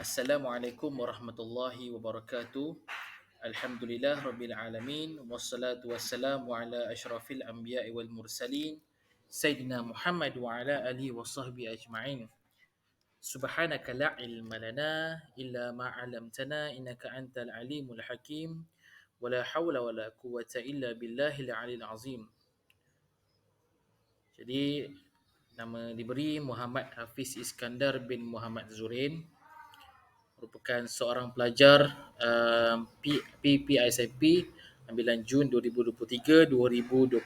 Assalamualaikum warahmatullahi wabarakatuh. Alhamdulillah rabbil alamin wassalatu wassalamu ala asyrafil anbiya'i wal mursalin sayyidina Muhammad wa ala alihi wa sahbihi ajma'in. Subhanaka la ilma lana illa ma 'allamtana innaka antal alimul hakim. Wala haula wala quwwata illa billahil aliyil azim. Jadi nama diberi Muhammad Hafiz Iskandar bin Muhammad Zurin, merupakan seorang pelajar PPISIP ambilan Jun 2023-2028.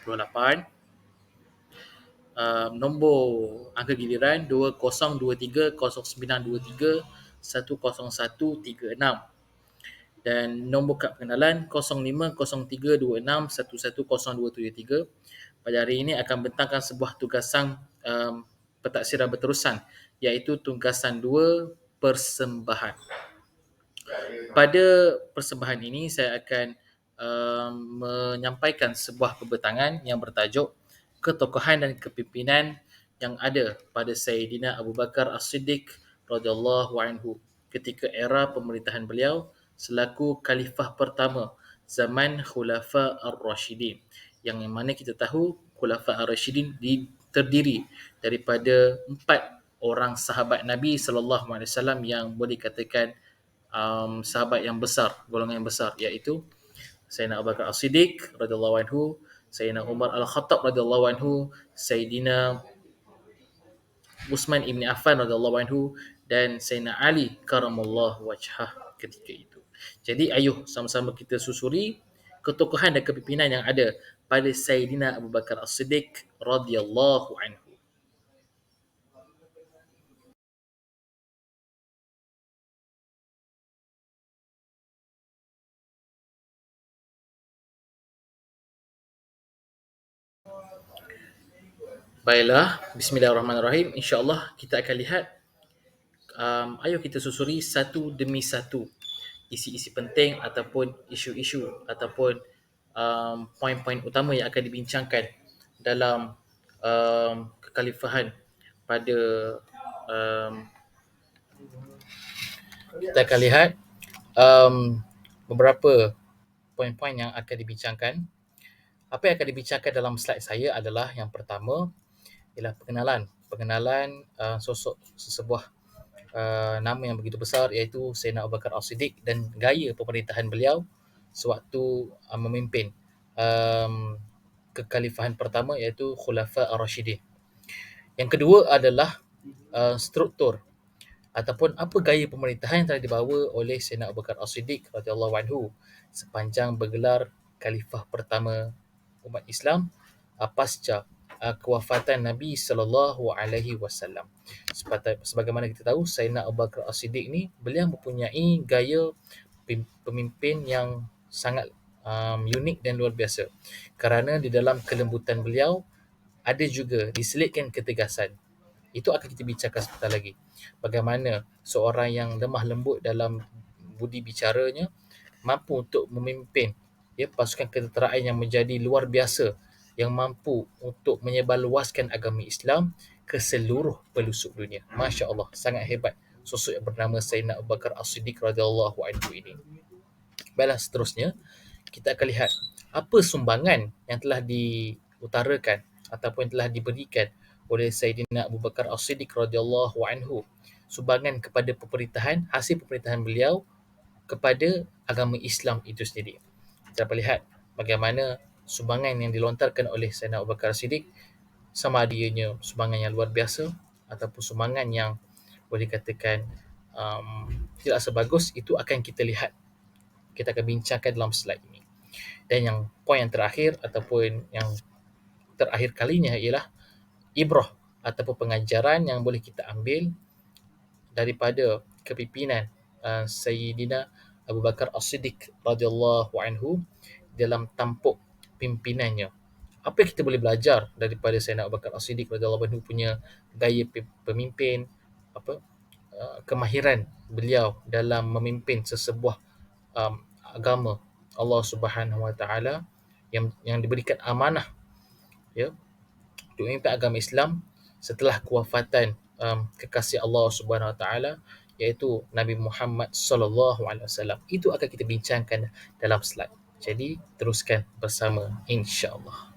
Nombor angka giliran 20230923100136 dan nombor kad pengenalan 050326110273. Pada hari ini akan bentangkan sebuah tugasan pentaksiran berterusan, iaitu tugasan 2 persembahan. Pada persembahan ini saya akan menyampaikan sebuah pembentangan yang bertajuk Ketokohan dan Kepimpinan yang ada pada Sayyidina Abu Bakar As-Siddiq radhiyallahu anhu ketika era pemerintahan beliau selaku khalifah pertama zaman Khulafa Ar-Rashidin, yang mana kita tahu Khulafa Ar-Rashidin terdiri daripada 4 orang sahabat Nabi sallallahu alaihi wasallam yang boleh dikatakan sahabat yang besar, golongan yang besar, iaitu Sayyidina Abu Bakar As-Siddiq radhiyallahu anhu, Sayyidina Umar Al-Khattab radhiyallahu anhu, Sayyidina Utsman Ibn Affan radhiyallahu anhu dan Sayyidina Ali karamallahu wajhah ketika itu. Jadi ayuh sama-sama kita susuri ketokohan dan kepimpinan yang ada pada Sayyidina Abu Bakar As-Siddiq radhiyallahu anhu. Baiklah, bismillahirrahmanirrahim. InsyaAllah kita akan lihat, ayuh kita susuri satu demi satu isi-isi penting ataupun isu-isu ataupun poin-poin utama yang akan dibincangkan dalam kekhalifahan pada kita akan lihat beberapa poin-poin yang akan dibincangkan. Apa yang akan dibincangkan dalam slide saya adalah yang pertama ialah pengenalan sosok sesebuah nama yang begitu besar, iaitu Sayyidina Abu Bakar As-Siddiq dan gaya pemerintahan beliau sewaktu memimpin kekhalifahan pertama, iaitu Khulafa Ar-Rashidin. Yang kedua adalah struktur ataupun apa gaya pemerintahan yang telah dibawa oleh Sayyidina Abu Bakar As-Siddiq radhiyallahu anhu sepanjang bergelar khalifah pertama umat Islam pasca kewafatan Nabi sallallahu alaihi wasallam. Sebagaimana kita tahu, Sayyidina Abu Bakar As-Siddiq ni beliau mempunyai gaya pemimpin yang sangat unik dan luar biasa, kerana di dalam kelembutan beliau ada juga diselitkan ketegasan. Itu akan kita bincangkan sebentar lagi. Bagaimana seorang yang lemah lembut dalam budi bicaranya mampu untuk memimpin pasukan ketenteraan yang menjadi luar biasa, yang mampu untuk menyebarluaskan agama Islam ke seluruh pelosok dunia. Masya Allah, sangat hebat sosok yang bernama Sayyidina Abu Bakar As-Siddiq radhiyallahu anhu ini. Baiklah, seterusnya kita akan lihat apa sumbangan yang telah diutarakan ataupun telah diberikan oleh Sayyidina Abu Bakar As-Siddiq radhiyallahu anhu, sumbangan kepada pemerintahan, hasil pemerintahan beliau kepada agama Islam itu sendiri. Kita dapat lihat bagaimana sumbangan yang dilontarkan oleh Sayyidina Abu Bakar As-Siddiq, sama ada ianya sumbangan yang luar biasa ataupun sumbangan yang boleh dikatakan tidak sebagus, itu akan kita lihat. Kita akan bincangkan dalam slide ini. Dan yang poin yang terakhir ataupun yang terakhir kalinya ialah ibrah ataupun pengajaran yang boleh kita ambil daripada kepimpinan Sayyidina Abu Bakar As-Siddiq radhiyallahu anhu dalam tampuk pimpinannya. Apa yang kita boleh belajar daripada Sayyidina Abu Bakar As-Siddiq radhiyallahu anhu punya gaya pemimpin, kemahiran beliau dalam memimpin sesebuah agama Allah Subhanahu Wa Taala yang diberikan amanah untuk memimpin agama Islam setelah kewafatan kekasih Allah Subhanahu Wa Taala, iaitu Nabi Muhammad sallallahu alaihi wasallam. Itu akan kita bincangkan dalam slide. Jadi teruskan bersama insya-Allah.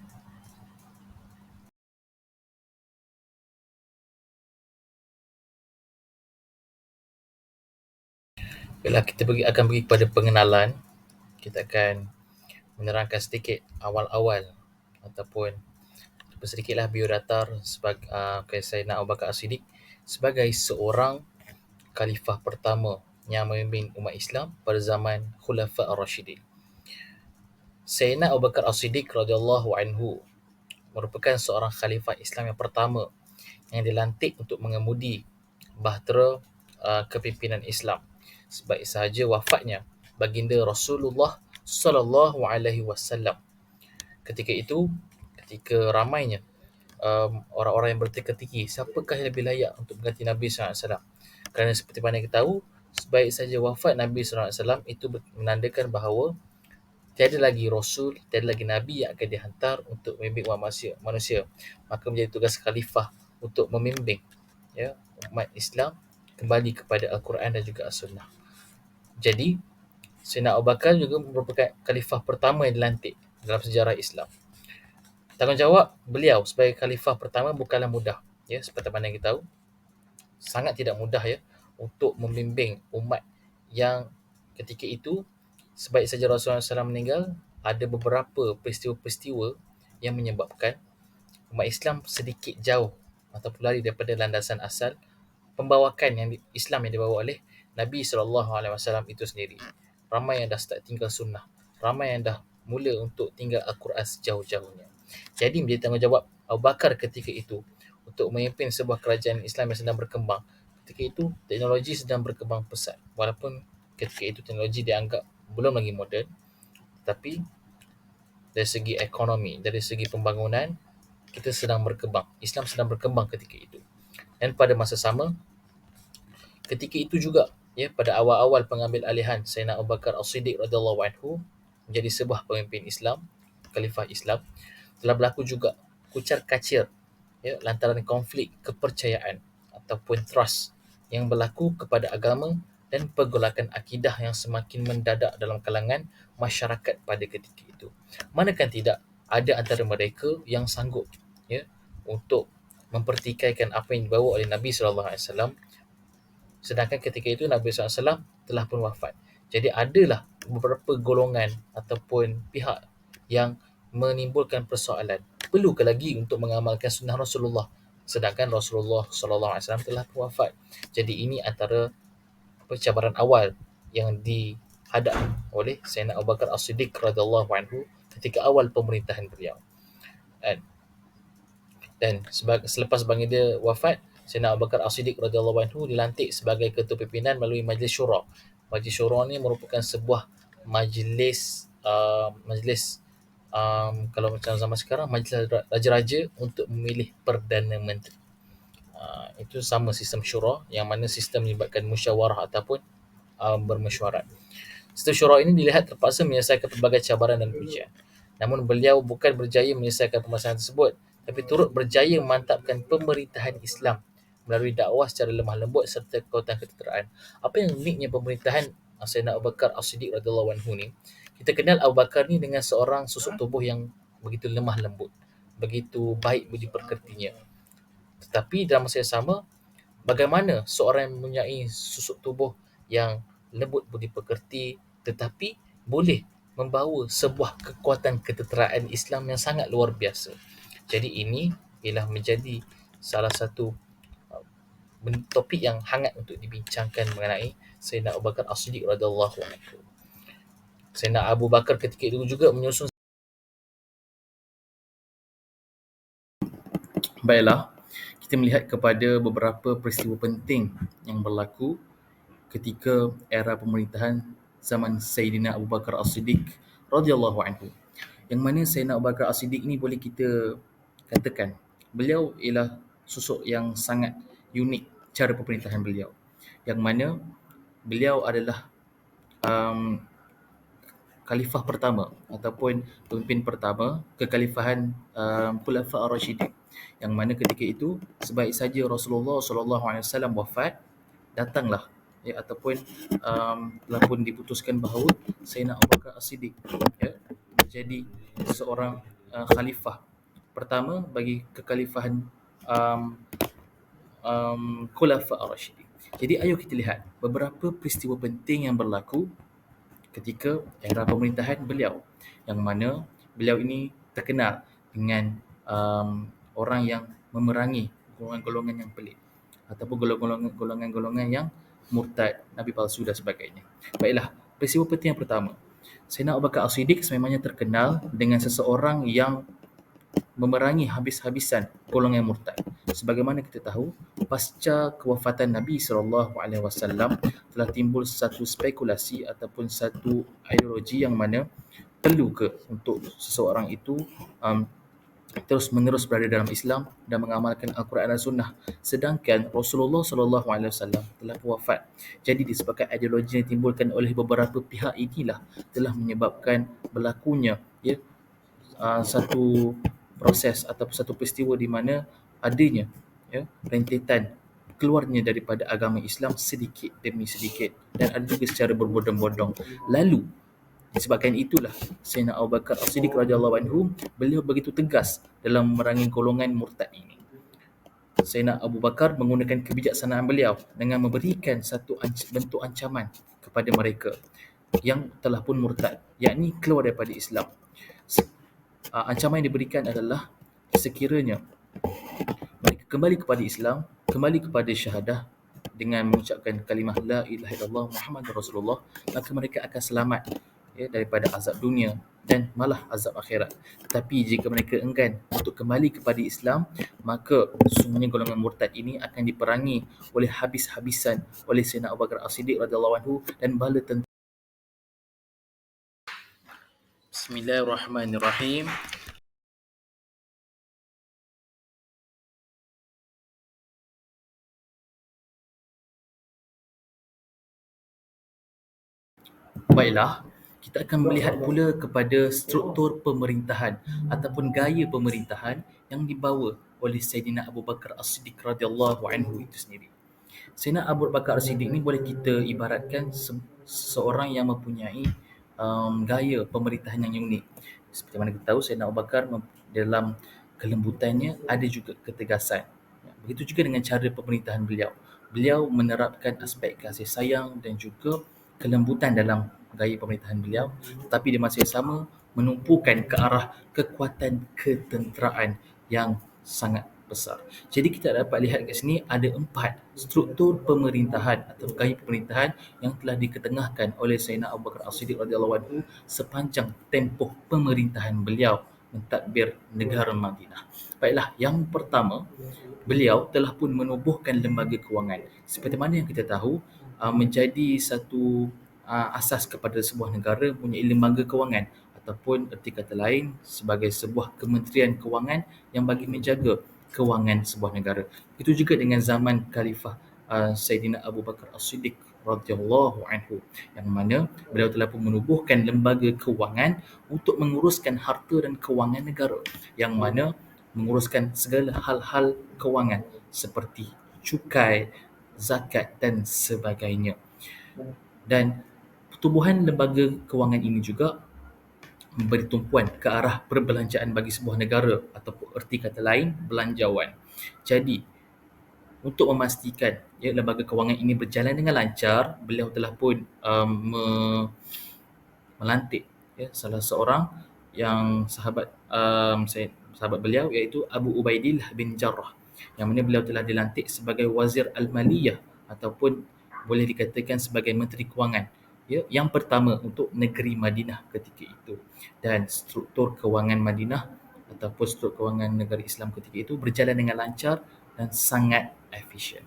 Bila kita akan pergi kepada pengenalan, kita akan menerangkan sedikit awal-awal ataupun sedikitlah biodata sebagai Sayyidina Abu Bakar As-Siddiq sebagai seorang khalifah pertama yang memimpin umat Islam pada zaman Khulafa Ar-Rasyidin. Sayyidina Abu Bakar As-Siddiq radhiyallahu anhu merupakan seorang khalifah Islam yang pertama yang dilantik untuk mengemudi bahtera kepimpinan Islam. Sebaik sahaja wafatnya baginda Rasulullah sallallahu alaihi wasallam. Ketika itu, ketika ramainya orang-orang yang berteka-teki, siapakah yang lebih layak untuk mengganti Nabi sallallahu alaihi wasallam? Kerana seperti mana kita tahu, sebaik saja wafat Nabi sallallahu alaihi wasallam itu menandakan bahawa tiada lagi Rasul, tiada lagi Nabi yang akan dihantar untuk membimbing umat manusia. Maka menjadi tugas khalifah untuk membimbing umat Islam kembali kepada Al-Quran dan juga As-Sunnah. Jadi, Sayyidina Abu Bakar juga merupakan khalifah pertama yang dilantik dalam sejarah Islam. Tanggungjawab beliau sebagai khalifah pertama bukanlah mudah. Seperti mana kita tahu, sangat tidak mudah untuk membimbing umat yang ketika itu sebaik saja Rasulullah SAW meninggal, ada beberapa peristiwa-peristiwa yang menyebabkan umat Islam sedikit jauh ataupun lari daripada landasan asal pembawakan Islam yang dibawa oleh Nabi SAW itu sendiri. Ramai yang dah start tinggal sunnah, ramai yang dah mula untuk tinggal Al-Quran sejauh-jauhnya. Jadi menjadi tanggungjawab Abu Bakar ketika itu untuk memimpin sebuah kerajaan Islam yang sedang berkembang. Ketika itu teknologi sedang berkembang pesat, walaupun ketika itu teknologi dianggap belum lagi moden, tetapi dari segi ekonomi, dari segi pembangunan, kita sedang berkembang. Islam sedang berkembang ketika itu. Dan pada masa sama, ketika itu juga, pada awal-awal pengambil alihan Sayyidina Abu Bakar As-Siddiq radhiyallahu anhu menjadi sebuah pemimpin Islam, khalifah Islam, telah berlaku juga kucar kacir lantaran konflik kepercayaan ataupun trust yang berlaku kepada agama dan pergolakan akidah yang semakin mendadak dalam kalangan masyarakat pada ketika itu. Manakah tidak ada antara mereka yang sanggup untuk mempertikaikan apa yang dibawa oleh Nabi sallallahu alaihi wasallam, sedangkan ketika itu Nabi sallallahu alaihi wasallam telah pun wafat. Jadi adalah beberapa golongan ataupun pihak yang menimbulkan persoalan. Perlukah lagi untuk mengamalkan sunnah Rasulullah sedangkan Rasulullah sallallahu alaihi wasallam telah pun wafat? Jadi ini antara cabaran awal yang dihadap oleh Sayyidina Abu Bakar As-Siddiq radhiyallahu anhu ketika awal pemerintahan beliau. Dan selepas baginda wafat, Sayyidina Abu Bakar As-Siddiq radhiyallahu anhu dilantik sebagai ketua pimpinan melalui Majlis Syura. Majlis Syura ni merupakan sebuah majlis kalau macam zaman sekarang, majlis raja-raja untuk memilih Perdana Menteri. Itu sama sistem syura, yang mana sistem melibatkan musyawarah ataupun bermesyuarat. Sistem syura ini dilihat terpaksa menyelesaikan pelbagai cabaran dan ujian. Namun beliau bukan berjaya menyelesaikan permasalahan tersebut, tapi turut berjaya memantapkan pemerintahan Islam melalui dakwah secara lemah lembut serta kekuatan ketenteraan. Apa yang uniknya pemerintahan Sayyidina Abu Bakar As-Siddiq radhiyallahu anhu ni, kita kenal Abu Bakar ni dengan seorang susuk tubuh yang begitu lemah lembut, begitu baik budi pekertinya. Tetapi dalam masa yang sama, bagaimana seorang yang mempunyai susuk tubuh yang lembut budi pekerti tetapi boleh membawa sebuah kekuatan ketenteraan Islam yang sangat luar biasa. Jadi ini ialah menjadi salah satu topik yang hangat untuk dibincangkan mengenai Sayyidina Abu Bakar As-Siddiq radhiyallahu anhu. Sayyidina Abu Bakar ketika itu juga menyusun. Baiklah, kita melihat kepada beberapa peristiwa penting yang berlaku ketika era pemerintahan zaman Sayyidina Abu Bakar As-Siddiq radhiyallahu anhu. Yang mana Sayyidina Abu Bakar As-Siddiq ni boleh kita katakan beliau ialah sosok yang sangat unik cara pemerintahan beliau. Yang mana beliau adalah khalifah pertama ataupun pemimpin pertama kekhalifahan Khulafa Ar-Rasyidin, yang mana ketika itu sebaik saja Rasulullah sallallahu alaihi wasallam wafat, datanglah ya, ataupun telah pun diputuskan bahawa Sayyidina Abu Bakar As-Siddiq ya, menjadi seorang khalifah pertama bagi kekhalifahan um, Khulafa Ar-Rasyidin. Jadi ayo kita lihat beberapa peristiwa penting yang berlaku ketika era pemerintahan beliau, yang mana beliau ini terkenal dengan orang yang memerangi golongan-golongan yang pelik ataupun golongan-golongan yang murtad, nabi palsu dan sebagainya. Baiklah, peristiwa penting yang pertama. Sayyidina Abu Bakar As-Siddiq sememangnya terkenal dengan seseorang yang memerangi habis-habisan golongan murtad. Sebagaimana kita tahu, pasca kewafatan Nabi SAW telah timbul satu spekulasi ataupun satu ideologi yang mana perlu ke untuk seseorang itu um, terus menerus berada dalam Islam dan mengamalkan Al-Quran dan Sunnah, sedangkan Rasulullah SAW telah wafat. Jadi disebabkan ideologi yang ditimbulkan oleh beberapa pihak inilah telah menyebabkan berlakunya satu proses ataupun satu peristiwa di mana adanya rentetan keluarnya daripada agama Islam sedikit demi sedikit, dan ada juga secara berbondong-bondong. Lalu disebabkan itulah Sayyidina Abu Bakar As-Siddiq radhiyallahu anhu, beliau begitu tegas dalam memerangi golongan murtad ini. Sayyidina Abu Bakar menggunakan kebijaksanaan beliau dengan memberikan satu bentuk ancaman kepada mereka yang telah pun murtad, yakni keluar daripada Islam. Ancaman yang diberikan adalah sekiranya mereka kembali kepada Islam, kembali kepada syahadah dengan mengucapkan kalimah la ilaha illallah Muhammadur Rasulullah, maka mereka akan selamat daripada azab dunia dan malah azab akhirat. Tetapi jika mereka enggan untuk kembali kepada Islam, maka sesungguhnya golongan murtad ini akan diperangi oleh habis-habisan oleh Sayyidina Abu Bakar As-Siddiq radhiyallahu anhu dan bala tentera. Bismillahirrahmanirrahim. Baiklah, kita akan melihat pula kepada struktur pemerintahan ataupun gaya pemerintahan yang dibawa oleh Sayyidina Abu Bakar As-Siddiq radhiyallahu anhu itu sendiri. Sayyidina Abu Bakar As-Siddiq ni boleh kita ibaratkan seorang yang mempunyai gaya pemerintahan yang unik. Seperti mana kita tahu, Sayyidina Abu Bakar dalam kelembutannya ada juga ketegasan. Begitu juga dengan cara pemerintahan beliau. Beliau menerapkan aspek kasih sayang dan juga kelembutan dalam gaya pemerintahan beliau, tetapi di masa yang sama menumpukan ke arah kekuatan ketenteraan yang sangat besar. Jadi kita dapat lihat kat sini ada 4 struktur pemerintahan atau gaya pemerintahan yang telah diketengahkan oleh Sayyidina Abu Bakar As-Siddiq radhiyallahu anhu sepanjang tempoh pemerintahan beliau mentadbir negara Madinah. Baiklah, yang pertama, beliau telah pun menubuhkan lembaga kewangan. Seperti mana yang kita tahu, menjadi satu asas kepada sebuah negara mempunyai lembaga kewangan, ataupun erti kata lain sebagai sebuah kementerian kewangan yang bagi menjaga kewangan sebuah negara. Itu juga dengan zaman Khalifah Sayyidina Abu Bakar As-Siddiq radhiyallahu anhu, yang mana beliau telah pun menubuhkan lembaga kewangan untuk menguruskan harta dan kewangan negara, yang mana menguruskan segala hal-hal kewangan seperti cukai, zakat dan sebagainya. Dan pertubuhan lembaga kewangan ini juga memberi tumpuan ke arah perbelanjaan bagi sebuah negara, ataupun erti kata lain belanjawan. Jadi untuk memastikan lembaga kewangan ini berjalan dengan lancar, beliau telah pun melantik salah seorang yang sahabat beliau, iaitu Abu Ubaidillah bin Jarrah, yang mana beliau telah dilantik sebagai Wazir Al-Maliyah ataupun boleh dikatakan sebagai Menteri Kewangan yang pertama untuk negeri Madinah ketika itu. Dan struktur kewangan Madinah ataupun struktur kewangan negara Islam ketika itu berjalan dengan lancar dan sangat efisien.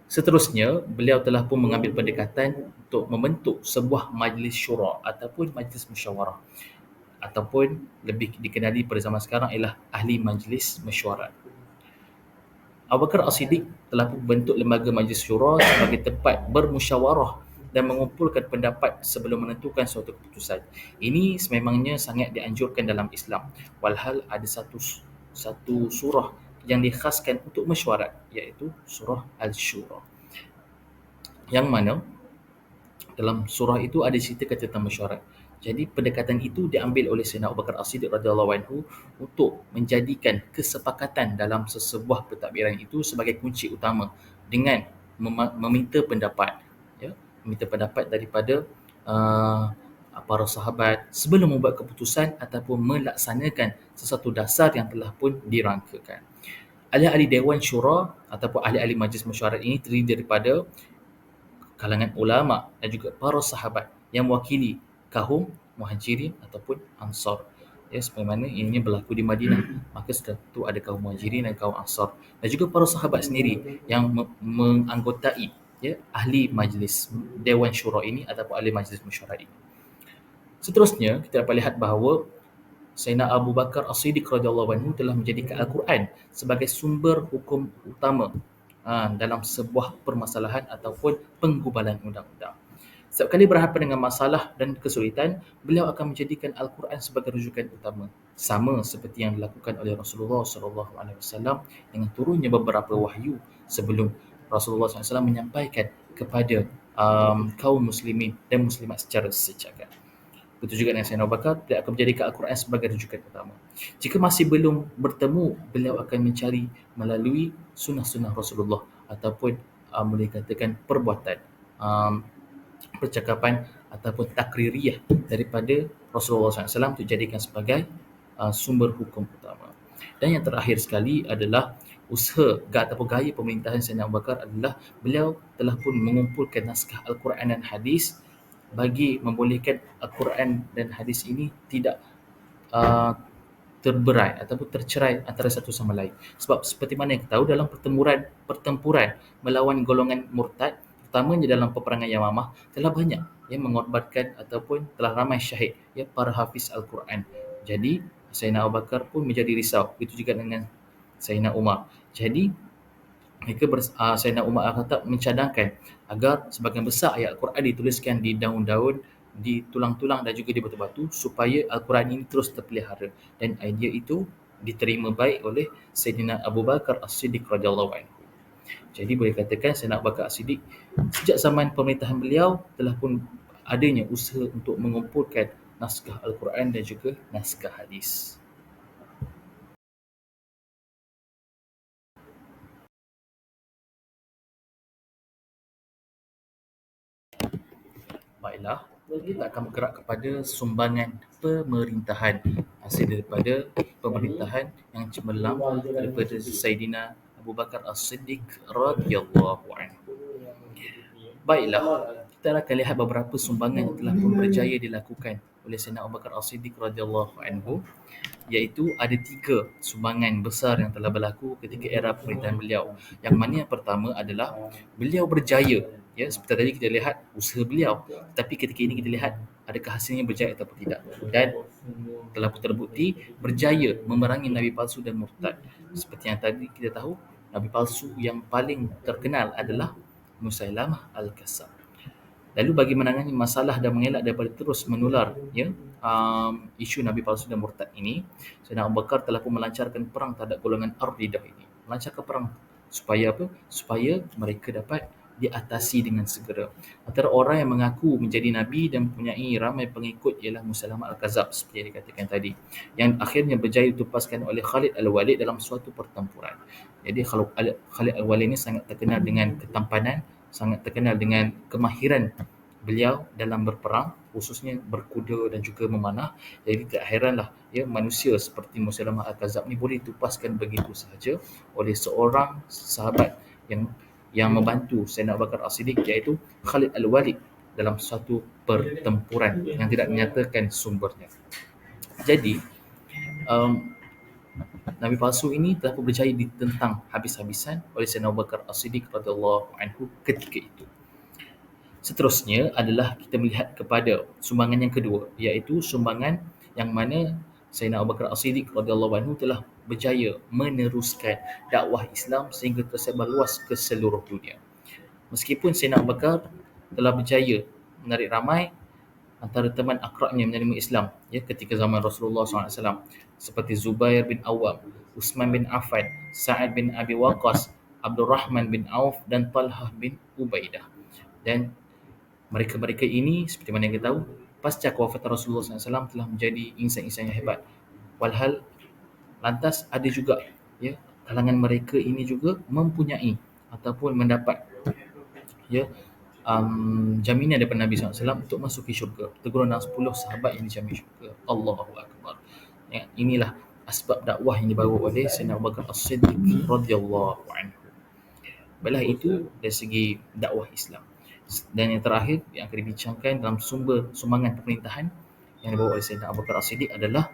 Seterusnya, beliau telah pun mengambil pendekatan untuk membentuk sebuah majlis syura ataupun majlis musyawarah, ataupun lebih dikenali pada zaman sekarang ialah ahli majlis mesyuarat. Abu Bakar As-Siddiq telah pun membentuk lembaga majlis syura sebagai tempat bermusyawarah dan mengumpulkan pendapat sebelum menentukan suatu keputusan. Ini sememangnya sangat dianjurkan dalam Islam. Walhal ada satu surah yang dikhaskan untuk mesyuarat, iaitu surah Al-Syura. yang mana dalam surah itu ada ceritakan tentang mesyuarat. Jadi pendekatan itu diambil oleh Sayyidina Abu Bakar As-Siddiq radhiyallahu anhu untuk menjadikan kesepakatan dalam sesebuah pentadbiran itu sebagai kunci utama dengan meminta pendapat, ya, meminta pendapat daripada uh, para sahabat sebelum membuat keputusan ataupun melaksanakan sesuatu dasar yang telah pun dirangkakan. Ahli-ahli Dewan Syura ataupun ahli-ahli Majlis Mesyuarat ini terdiri daripada kalangan ulama dan juga para sahabat yang mewakili kaum Muhajirin ataupun Ansar. Ya, sebagaimana ini berlaku di Madinah, maka setelah itu ada kaum Muhajirin dan kaum Ansar dan juga para sahabat sendiri yang menganggotai, ya, ahli majlis Dewan Syura ini ataupun ahli majlis mesyuarat ini. Seterusnya kita dapat lihat bahawa Sayyidina Abu Bakar As-Siddiq radhiyallahu anhu telah menjadikan Al-Quran sebagai sumber hukum utama dalam sebuah permasalahan ataupun penggubalan undang-undang. Setiap kali berhadapan dengan masalah dan kesulitan, beliau akan menjadikan Al-Quran sebagai rujukan utama. Sama seperti yang dilakukan oleh Rasulullah SAW dengan turunnya beberapa wahyu sebelum Rasulullah SAW menyampaikan kepada kaum muslimin dan muslimat secara sejagat. Begitu juga dengan Sayyidina Abu Bakar, beliau akan menjadikan Al-Quran sebagai rujukan utama. Jika masih belum bertemu, beliau akan mencari melalui sunnah-sunnah Rasulullah ataupun boleh katakan perbuatan, um, percakapan ataupun takririyah daripada Rasulullah SAW untuk jadikan sebagai sumber hukum utama. Dan yang terakhir sekali adalah usaha ataupun gaya pemerintahan Sayyidina Abu Bakar adalah beliau telah pun mengumpulkan naskah Al-Quran dan hadis bagi membolehkan Al-Quran dan hadis ini tidak uh, terberai ataupun tercerai antara satu sama lain. Sebab seperti mana yang kita tahu dalam pertempuran melawan golongan murtad, terutamanya dalam peperangan Yamamah, telah banyak yang mengorbankan ataupun telah ramai syahid, ya, para hafiz Al-Quran. Jadi Sayyidina Abu Bakar pun menjadi risau. Begitu juga dengan Sayyidina Umar. Jadi Sayyidina Umar Al-Khattab mencadangkan agar sebagian besar ayat Al-Quran dituliskan di daun-daun, di tulang-tulang dan juga di batu-batu supaya Al-Quran ini terus terpelihara, dan idea itu diterima baik oleh Sayyidina Abu Bakar As-Siddiq radhiyallahu anhu. Jadi boleh katakan Sayyidina Abu Bakar As-Siddiq sejak zaman pemerintahan beliau telah pun adanya usaha untuk mengumpulkan naskah Al-Quran dan juga naskah hadis. Baiklah, kita akan bergerak kepada sumbangan pemerintahan hasil daripada pemerintahan yang cemerlang daripada Saidina Abu Bakar As-Siddiq radhiyallahu anhu. Baiklah, kita akan lihat beberapa sumbangan yang telah pun berjaya dilakukan oleh Saidina Abu Bakar As-Siddiq radhiyallahu anhu, iaitu ada 3 sumbangan besar yang telah berlaku ketika era pemerintahan beliau. Yang mana yang pertama adalah beliau berjaya, ya, seperti tadi kita lihat usaha beliau, tapi ketika ini kita lihat adakah hasilnya berjaya ataupun tidak. Dan telah pun terbukti berjaya memerangi nabi palsu dan murtad. Seperti yang tadi kita tahu, nabi palsu yang paling terkenal adalah Musailamah Al-Kazzab. Lalu bagi menangani masalah dan mengelak daripada terus menular, ya, isu nabi palsu dan murtad ini, Sayyidina Abu Bakar telah pun melancarkan perang terhadap golongan Ardidah ini. Melancarkan perang supaya apa? Supaya mereka dapat diatasi dengan segera. Antara orang yang mengaku menjadi nabi dan mempunyai ramai pengikut ialah Musailamah Al-Kazzab seperti yang dikatakan tadi, yang akhirnya berjaya ditupaskan oleh Khalid Al-Walid dalam suatu pertempuran. Jadi kalau Khalid Al-Walid ini sangat terkenal dengan ketampanan, sangat terkenal dengan kemahiran beliau dalam berperang, khususnya berkuda dan juga memanah. Jadi tak heranlah, ya, manusia seperti Musailamah Al-Kazzab ni boleh ditupaskan begitu sahaja oleh seorang sahabat yang membantu Sayyidina Abu Bakar As-Siddiq, iaitu Khalid Al-Walid, dalam suatu pertempuran yang tidak menyatakan sumbernya. Jadi Nabi palsu ini telah pun berjaya ditentang habis-habisan oleh Sayyidina Abu Bakar As-Siddiq radhiyallahu anhu ketika itu. Seterusnya adalah kita melihat kepada sumbangan yang kedua, iaitu sumbangan yang mana Sayyidina Abu Bakar As-Siddiq radhiyallahu anhu telah berjaya meneruskan dakwah Islam sehingga tersebar luas ke seluruh dunia. Meskipun Sayyidina Abu Bakar telah berjaya menarik ramai antara teman akrabnya menerima Islam, ya, ketika zaman Rasulullah SAW, seperti Zubair bin Awam, Uthman bin Affan, Sa'ad bin Abi Waqqas, Abdul Rahman bin Auf dan Talhah bin Ubaidah. Dan mereka-mereka ini seperti mana yang kita tahu, pasca kewafatan Rasulullah SAW telah menjadi insan-insan yang hebat. Walhal lantas ada juga ya kalangan mereka ini juga mempunyai ataupun mendapat ya jaminan daripada Nabi SAW untuk masuk ke syurga. Teguran 10 sahabat yang dijamin syurga. Allahu Akbar. Ya, inilah asbab dakwah yang dibawa oleh Sayyidina Abu Bakar As-Siddiq radhiyallahu anhu. Baiklah, itu dari segi dakwah Islam. Dan yang terakhir yang akan dibincangkan dalam sumber sumbangan pemerintahan yang dibawa oleh Sayyidina Abu Bakar As-Siddiq adalah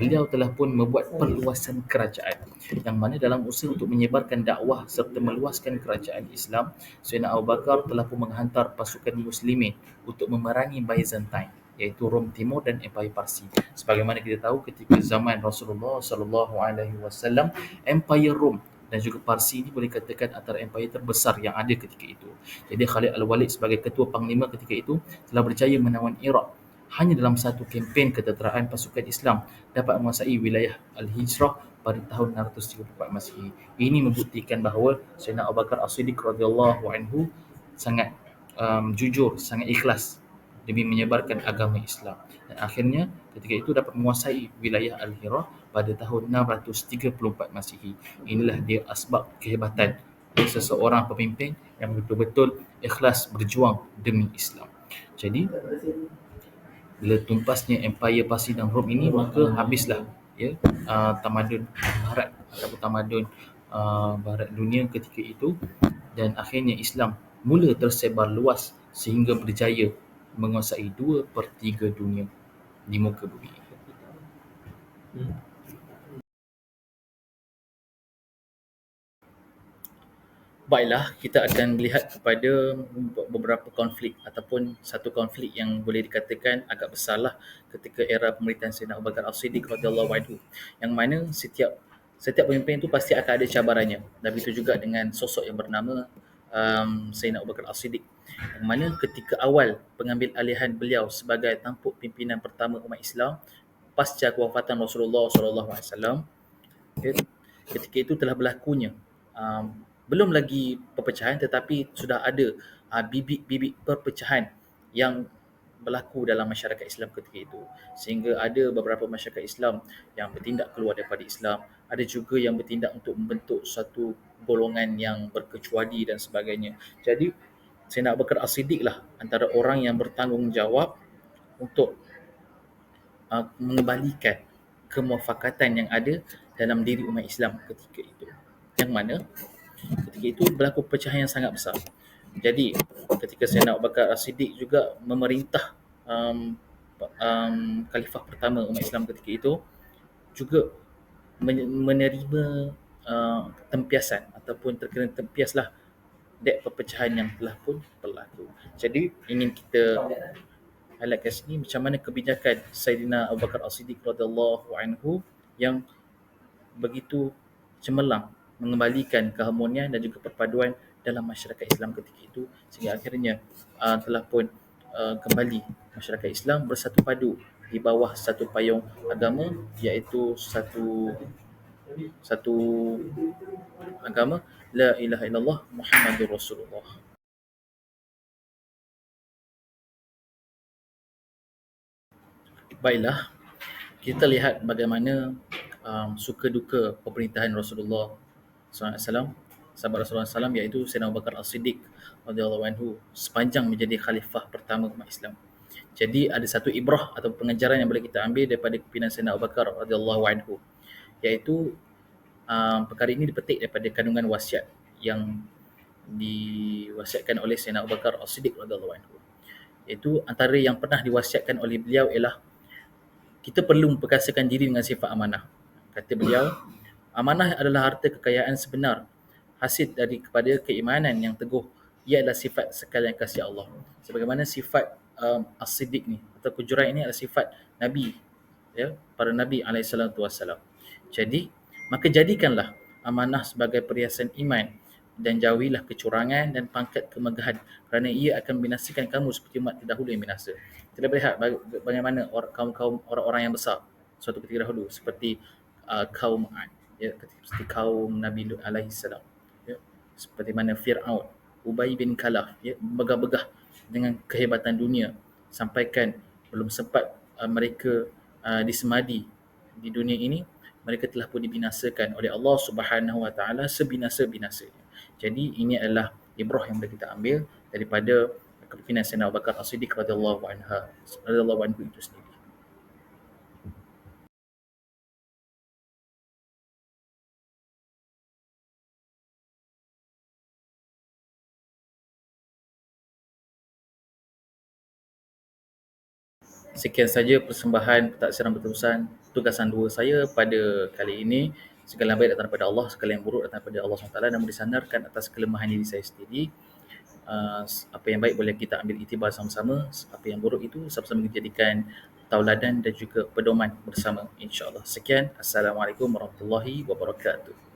beliau telah pun membuat perluasan kerajaan, yang mana dalam usaha untuk menyebarkan dakwah serta meluaskan kerajaan Islam, Sayyidina Abu Bakar telah pun menghantar pasukan muslimin untuk memerangi Byzantine, iaitu Rom Timur dan Empire Parsi. Sebagaimana kita tahu ketika zaman Rasulullah sallallahu alaihi wasallam, Empire Rom dan juga Parsi ini boleh katakan antara empire terbesar yang ada ketika itu. Jadi Khalid Al-Walid sebagai ketua panglima ketika itu telah berjaya menawan Iraq. Hanya dalam satu kempen ketenteraan pasukan Islam dapat menguasai wilayah Al-Hijrah pada tahun 634 Masihi. Ini membuktikan bahawa Sayyidina Abu Bakar As-Siddiq radhiyallahu anhu sangat jujur, sangat ikhlas demi menyebarkan agama Islam. Dan akhirnya ketika itu dapat menguasai wilayah Al-Hira pada tahun 634 Masihi. Inilah dia asbab kehebatan seseorang pemimpin yang betul-betul ikhlas berjuang demi Islam. Jadi bila tumpasnya Empire Parsi dan Rom ini, maka habislah ya tamadun barat ataupun tamadun barat dunia ketika itu, dan akhirnya Islam mula tersebar luas sehingga berjaya menguasai 2/3 dunia di muka bumi. Baiklah, kita akan melihat kepada beberapa konflik ataupun satu konflik yang boleh dikatakan agak besarlah ketika era pemerintahan Sayyidina Abu Bakar As-Siddiq radhiyallahu anhu, yang mana setiap pemimpin itu pasti akan ada cabarannya. Dan begitu juga dengan sosok yang bernama Sayyidina Abu Bakar As-Siddiq, yang mana ketika awal pengambil alihan beliau sebagai tampuk pimpinan pertama umat Islam pasca kewafatan Rasulullah SAW, ya, ketika itu telah berlakunya belum lagi perpecahan, tetapi sudah ada bibit-bibit perpecahan yang berlaku dalam masyarakat Islam ketika itu, sehingga ada beberapa masyarakat Islam yang bertindak keluar daripada Islam, ada juga yang bertindak untuk membentuk satu golongan yang berkecuali dan sebagainya. Jadi Sayyidina Abu Bakar As-Siddiq lah antara orang yang bertanggungjawab untuk mengembalikan kemuafakatan yang ada dalam diri umat Islam ketika itu, yang mana ketika itu berlaku perpecahan yang sangat besar. Jadi ketika Sayyidina Abu Bakar As-Siddiq juga memerintah khalifah pertama umat Islam ketika itu, juga menerima tempiasan ataupun terkena tempiaslah dek perpecahan yang telah pun berlaku. Jadi ingin kita highlight kat sini macam mana kebijakan Sayyidina Abu Bakar As-Siddiq radhiyallahu anhu yang begitu cemerlang mengembalikan keharmonian dan juga perpaduan dalam masyarakat Islam ketika itu, sehingga akhirnya telah pun kembali masyarakat Islam bersatu padu di bawah satu payung agama, iaitu satu agama la ilaha illallah Muhammadur Rasulullah. Baiklah, kita lihat bagaimana suka duka pemerintahan Rasulullah SAW, sahabat Rasulullah SAW, iaitu Sayyidina Abu Bakar As-Siddiq radhiyallahu anhu sepanjang menjadi khalifah pertama umat Islam. Jadi ada satu ibrah atau pengajaran yang boleh kita ambil daripada kepimpinan Sayyidina Abu Bakar radhiyallahu anhu, iaitu perkara ini dipetik daripada kandungan wasiat yang diwasiatkan oleh Sayyidina Abu Bakar As-Siddiq radhiyallahu anhu. Iaitu antara yang pernah diwasiatkan oleh beliau ialah kita perlu memperkasakan diri dengan sifat amanah. Kata beliau, amanah adalah harta kekayaan sebenar, hasil dari kepada keimanan yang teguh. Ia adalah sifat sekalian kasih Allah. Sebagaimana sifat As-Siddiq ni atau kejuran ini adalah sifat Nabi, ya, para Nabi alaihissalam. Jadi, maka jadikanlah amanah sebagai perhiasan iman dan jauhilah kecurangan dan pangkat kemegahan, kerana ia akan membinasakan kamu seperti umat terdahulu yang binasa. Kita lihat bagaimana kaum-kaum orang-orang yang besar suatu ketika dahulu, seperti kaum Ad, ya, seperti kaum Nabi Lut alaihi salam, ya, seperti mana Fir'aun, Ubay bin Khalaf, ya, begah-begah dengan kehebatan dunia, sampaikan belum sempat mereka disemadi di dunia ini, mereka telah pun dibinasakan oleh Allah Subhanahu Wa Taala sebinasa-binasanya. Jadi ini adalah ibrah yang boleh kita ambil daripada kepimpinan Sayyidina Abu Bakar As-Siddiq radhiyallahu anhu itu sendiri. Sekian saja persembahan pentaksiran berterusan tugasan dua saya pada kali ini. Segala yang baik datang daripada Allah, segala yang buruk datang daripada Allah SWT, namun disandarkan atas kelemahan diri saya sendiri. Apa yang baik boleh kita ambil iktibar sama-sama, apa yang buruk itu sama-sama kita jadikan tauladan dan juga pedoman bersama, insya-Allah. Sekian, Assalamualaikum warahmatullahi wabarakatuh.